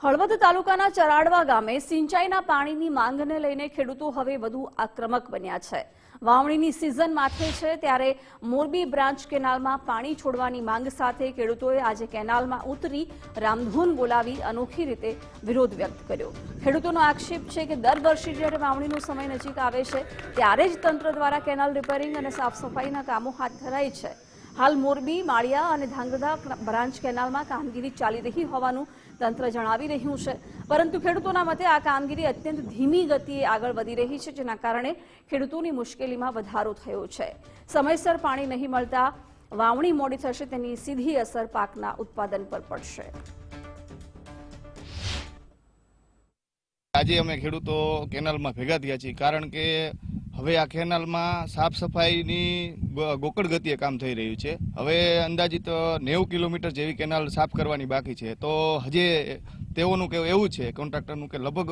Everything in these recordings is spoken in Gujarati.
હળવદ તાલુકાના ચરાડવા ગામે સિંચાઈના પાણીની માંગને લઈને ખેડૂતો હવે વધુ આક્રમક બન્યા છે। વાવણીની સિઝન માથે છે ત્યારે મોરબી બ્રાન્ચ કેનાલમાં પાણી છોડવાની માંગ સાથે ખેડૂતોએ આજે કેનાલમાં ઉતરી રામધૂન બોલાવી અનોખી રીતે વિરોધ વ્યક્ત કર્યો। ખેડૂતોનો આક્ષેપ છે કે દર વર્ષે જ્યારે વાવણીનો સમય નજીક આવે છે ત્યારે જ તંત્ર દ્વારા કેનાલ રિપેરિંગ અને સાફ સફાઈના કામો હાથ ધરાય છે। હાલ મોરબી, માળિયા અને ધાંગધ્રા બ્રાન્ચ કેનાલમાં કામગીરી ચાલી રહી હોવાનું તંત્ર જણાવી રહ્યું છે, પરંતુ ખેડૂતોના મતે આ કામગીરી અત્યંત ધીમી ગતિએ આગળ વધી રહી છે, જેના કારણે ખેડૂતોની મુશ્કેલીમાં વધારો થયો છે। સમયસર પાણી નહીં મળતા વાવણી મોડી થશે, તેની સીધી અસર પાકના ઉત્પાદન પર પડશે। આજે અમે ખેડૂતો કેનાલમાં ભેગા થયા છીએ, કારણ કે હવે આ કેનાલમાં સાફ સફાઈની ગોકળ ગતિએ કામ થઈ રહ્યું છે। હવે અંદાજિત 90 કિલોમીટર જેવી કેનાલ સાફ કરવાની બાકી છે, તો હજી તેઓનું કહેવું એવું છે કોન્ટ્રાક્ટરનું કે લગભગ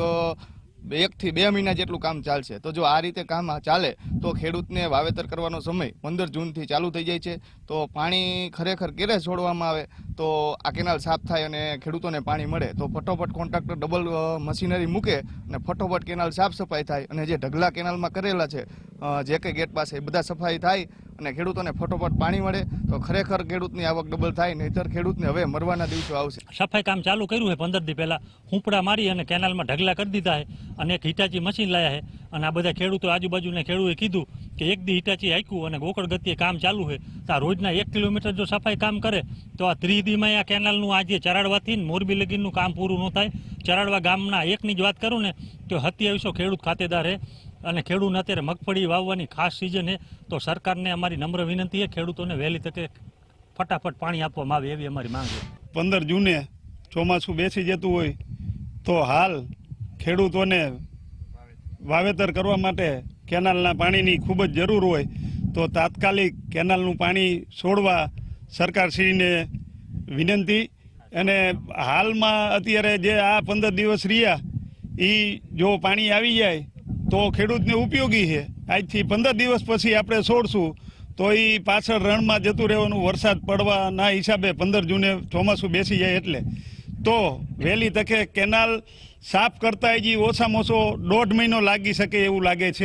1 થી 2 મહિના જેટલું કામ ચાલશે। તો જો આ રીતે કામ ચાલે તો ખેડૂતને વાવેતર કરવાનો સમય 15 જૂનથી ચાલુ થઈ જાય છે। તો પાણી ખરેખર ક્યારે છોડવામાં આવે તો આ કેનાલ સાફ થાય અને ખેડૂતોને પાણી મળે, તો ફટોફટ કોન્ટ્રાક્ટર ડબલ મશીનરી મૂકે અને ફટોફટ કેનાલ સાફ સફાઈ થાય અને જે ઢગલા કેનાલમાં કરેલા છે જે કંઈ ગેટ પાસે એ બધા સફાઈ થાય અને ખેડૂતોને ફટોફટ પાણી મળે તો ખરેખર ખેડૂતની આવક ડબલ થાય, નહીંતર ખેડૂતને હવે મરવાના દિવસો આવશે। સફાઈ કામ ચાલુ કર્યું છે 15 દી પહેલા, હુંપડા મારી અને કેનાલમાં ઢગલા કરી દીધા છે અને એક હિટાચી મશીન લાયા છે અને આ બધા ખેડૂતો આજુબાજુના ખેડૂતોએ કીધું કે એક દી હિટાચી હાંક્યું અને ગોકળ ગતિએ કામ ચાલુ છે, તો આ રોજના 1 કિલોમીટર જો સફાઈ કામ કરે તો આ 30 દીમાં આ કેનાલનું આજે ચરાડવાથી મોરબી લગીનનું કામ પૂરું ન થાય। ચરાડવા ગામના એકની જ વાત કરું ને તો 2700 ખેડૂત ખાતેદાર છે અને ખેડૂતને અત્યારે મગફળી વાવવાની ખાસ સિઝન છે, તો સરકારને અમારી નમ્ર વિનંતી છે ખેડૂતોને વહેલી તકે ફટાફટ પાણી આપવામાં આવે એવી અમારી માંગ છે। 15 જૂને ચોમાસું બેસી જતું હોય તો હાલ ખેડૂતોને વાવેતર કરવા માટે કેનાલના પાણીની ખૂબ જ જરૂર હોય, તો તાત્કાલિક કેનાલનું પાણી છોડવા સરકારશ્રીને વિનંતી। અને હાલમાં અત્યારે જે આ 15 દિવસ રહ્યા એ જો પાણી આવી જાય તો ખેડૂતને ઉપયોગી છે। આજથી 15 દિવસ પછી આપણે છોડશું તો એ પાછળ રણમાં જતું રહેવાનું, વરસાદ પડવાના હિસાબે 15 જૂને ચોમાસું બેસી જાય એટલે તો વહેલી તકે કેનાલ સાફ કરતા હજી ઓછામાં ઓછો 1.5 મહિનો લાગી શકે એવું લાગે છે।